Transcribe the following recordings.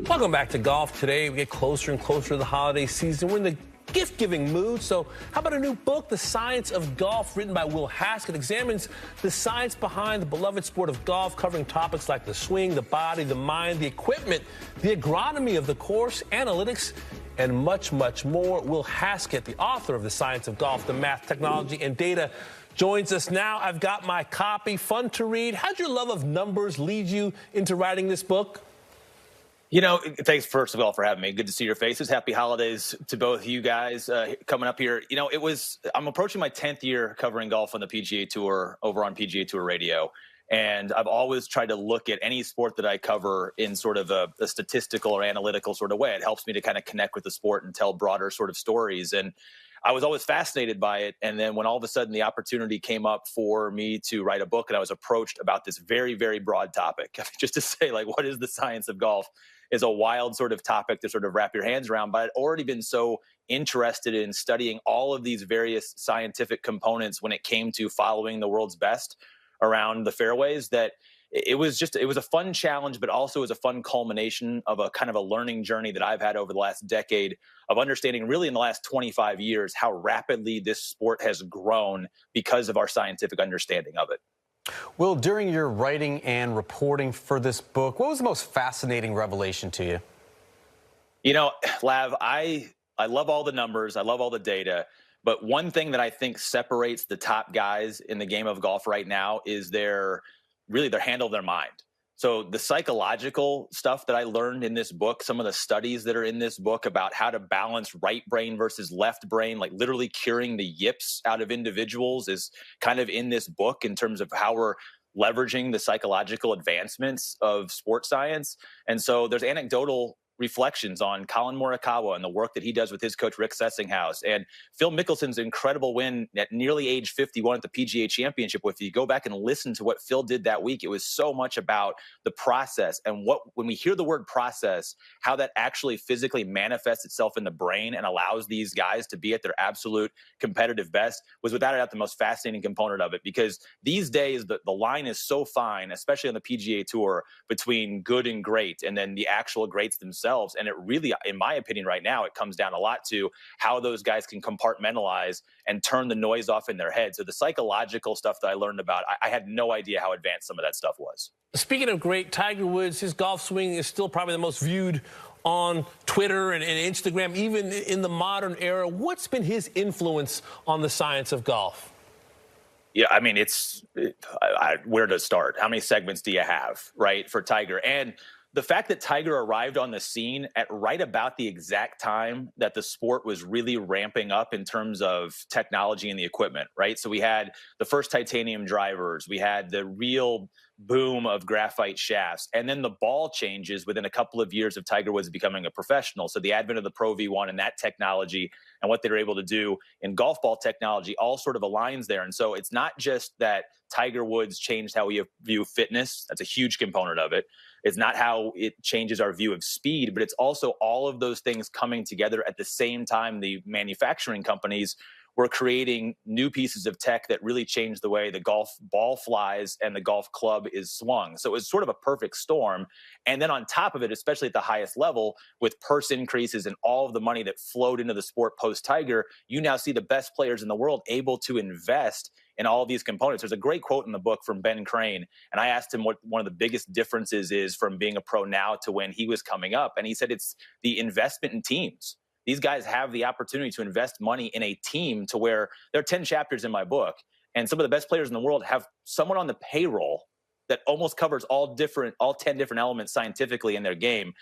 Welcome back to Golf. Today, we get closer and closer to the holiday season. We're in the gift-giving mood. So how about a new book, The Science of Golf, written by Will Haskett, examines the science behind the beloved sport of golf, covering topics like the swing, the body, the mind, the equipment, the agronomy of the course, analytics, and much, much more. Will Haskett, the author of The Science of Golf, the math, technology, and data, joins us now. I've got my copy, fun to read. How'd your love of numbers lead you into writing this book? You know, thanks, first of all, for having me. Good to see your faces. Happy holidays to both you guys coming up here. You know, I'm approaching my 10th year covering golf on the PGA Tour over on PGA Tour Radio. And I've always tried to look at any sport that I cover in sort of a statistical or analytical sort of way. It helps me to kind of connect with the sport and tell broader sort of stories. And I was always fascinated by it. And then when all of a sudden the opportunity came up for me to write a book, and I was approached about this very, very broad topic, just to say, like, what is the science of golf is a wild sort of topic to sort of wrap your hands around. But I'd already been so interested in studying all of these various scientific components when it came to following the world's best around the fairways that it was a fun challenge, but also it was a fun culmination of a kind of a learning journey that I've had over the last decade of understanding, really in the last 25 years, how rapidly this sport has grown because of our scientific understanding of it. Will, during your writing and reporting for this book, what was the most fascinating revelation to you? You know, Lav, I love all the numbers. I love all the data. But one thing that I think separates the top guys in the game of golf right now is their handle of their mind. So the psychological stuff that I learned in this book, some of the studies that are in this book about how to balance right brain versus left brain, like literally curing the yips out of individuals, is kind of in this book in terms of how we're leveraging the psychological advancements of sports science. And so there's anecdotal reflections on Colin Morikawa and the work that he does with his coach, Rick Sessinghaus, and Phil Mickelson's incredible win at nearly age 51 at the PGA Championship. If you go back and listen to what Phil did that week, it was so much about the process and when we hear the word process, how that actually physically manifests itself in the brain and allows these guys to be at their absolute competitive best was without a doubt the most fascinating component of it, because these days the line is so fine, especially on the PGA Tour, between good and great and then the actual greats themselves. And it really, in my opinion right now, it comes down a lot to how those guys can compartmentalize and turn the noise off in their head. So the psychological stuff that I learned about, I had no idea how advanced some of that stuff was. Speaking of great, Tiger Woods, his golf swing is still probably the most viewed on Twitter and Instagram, even in the modern era. What's been his influence on the science of golf? Yeah, I mean, where to start? How many segments do you have, right, for Tiger? And the fact that Tiger arrived on the scene at right about the exact time that the sport was really ramping up in terms of technology and the equipment, right? So we had the first titanium drivers, we had the real boom of graphite shafts, and then the ball changes within a couple of years of Tiger Woods becoming a professional. So the advent of the Pro V1 and that technology and what they were able to do in golf ball technology all sort of aligns there. And so it's not just that Tiger Woods changed how we view fitness. That's a huge component of it. It's not how it changes our view of speed, but it's also all of those things coming together at the same time. The manufacturing companies were creating new pieces of tech that really changed the way the golf ball flies and the golf club is swung. So it was sort of a perfect storm. And then on top of it, especially at the highest level, with purse increases and all of the money that flowed into the sport post-Tiger, you now see the best players in the world able to invest in all of these components. There's a great quote in the book from Ben Crane, and I asked him what one of the biggest differences is from being a pro now to when he was coming up. And he said it's the investment in teams. These guys have the opportunity to invest money in a team to where there are 10 chapters in my book, and some of the best players in the world have someone on the payroll that almost covers all 10 different elements scientifically in their game.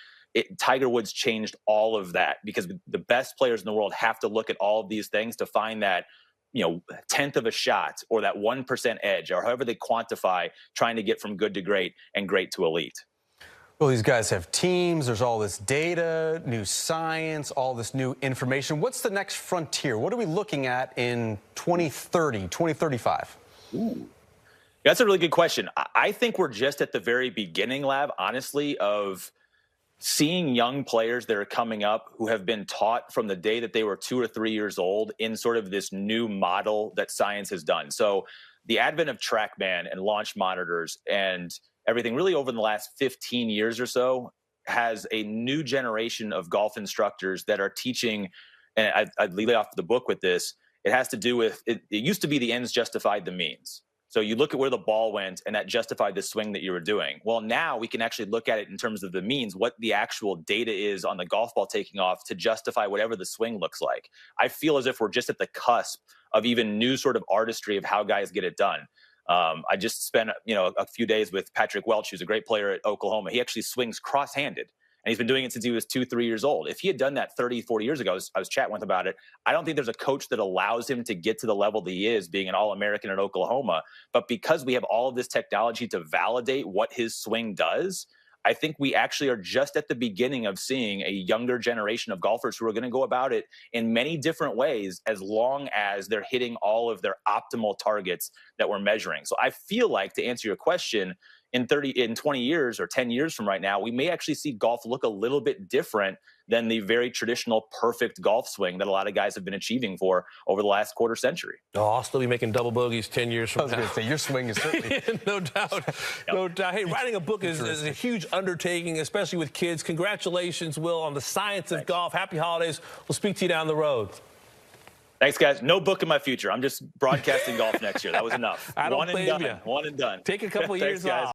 Tiger Woods changed all of that because the best players in the world have to look at all of these things to find that, you know, 10th of a shot or that 1% edge or however they quantify trying to get from good to great and great to elite. Well, these guys have teams, there's all this data, new science, all this new information. What's the next frontier? What are we looking at in 2030, 2035? Ooh. That's a really good question. I think we're just at the very beginning, Lav, honestly, of seeing young players that are coming up who have been taught from the day that they were 2 or 3 years old in sort of this new model that science has done. So the advent of TrackMan and launch monitors and everything really over the last 15 years or so has a new generation of golf instructors that are teaching, and I'd lead off the book with this. It has to do with, it used to be the ends justified the means. So you look at where the ball went and that justified the swing that you were doing. Well, now we can actually look at it in terms of the means, what the actual data is on the golf ball taking off to justify whatever the swing looks like. I feel as if we're just at the cusp of even new sort of artistry of how guys get it done. I just spent, a few days with Patrick Welch, who's a great player at Oklahoma. He actually swings cross-handed. And he's been doing it since he was 2-3 years old. If he had done that 30, 40 years ago, I was chatting with him about it, I don't think there's a coach that allows him to get to the level that he is, being an All-American at Oklahoma. But because we have all of this technology to validate what his swing does, I think we actually are just at the beginning of seeing a younger generation of golfers who are going to go about it in many different ways, as long as they're hitting all of their optimal targets that we're measuring. So I feel like, to answer your question, in 20 years or 10 years from right now, we may actually see golf look a little bit different than the very traditional perfect golf swing that a lot of guys have been achieving for over the last quarter century. Oh, I'll still be making double bogeys 10 years from now. I was going to say, your swing is certainly... No doubt. No doubt. Hey, writing a book is a huge undertaking, especially with kids. Congratulations, Will, on the science of golf. Happy holidays. We'll speak to you down the road. Thanks, guys. No book in my future. I'm just broadcasting golf next year. That was enough. I don't blame you. One and done. Take a couple years off.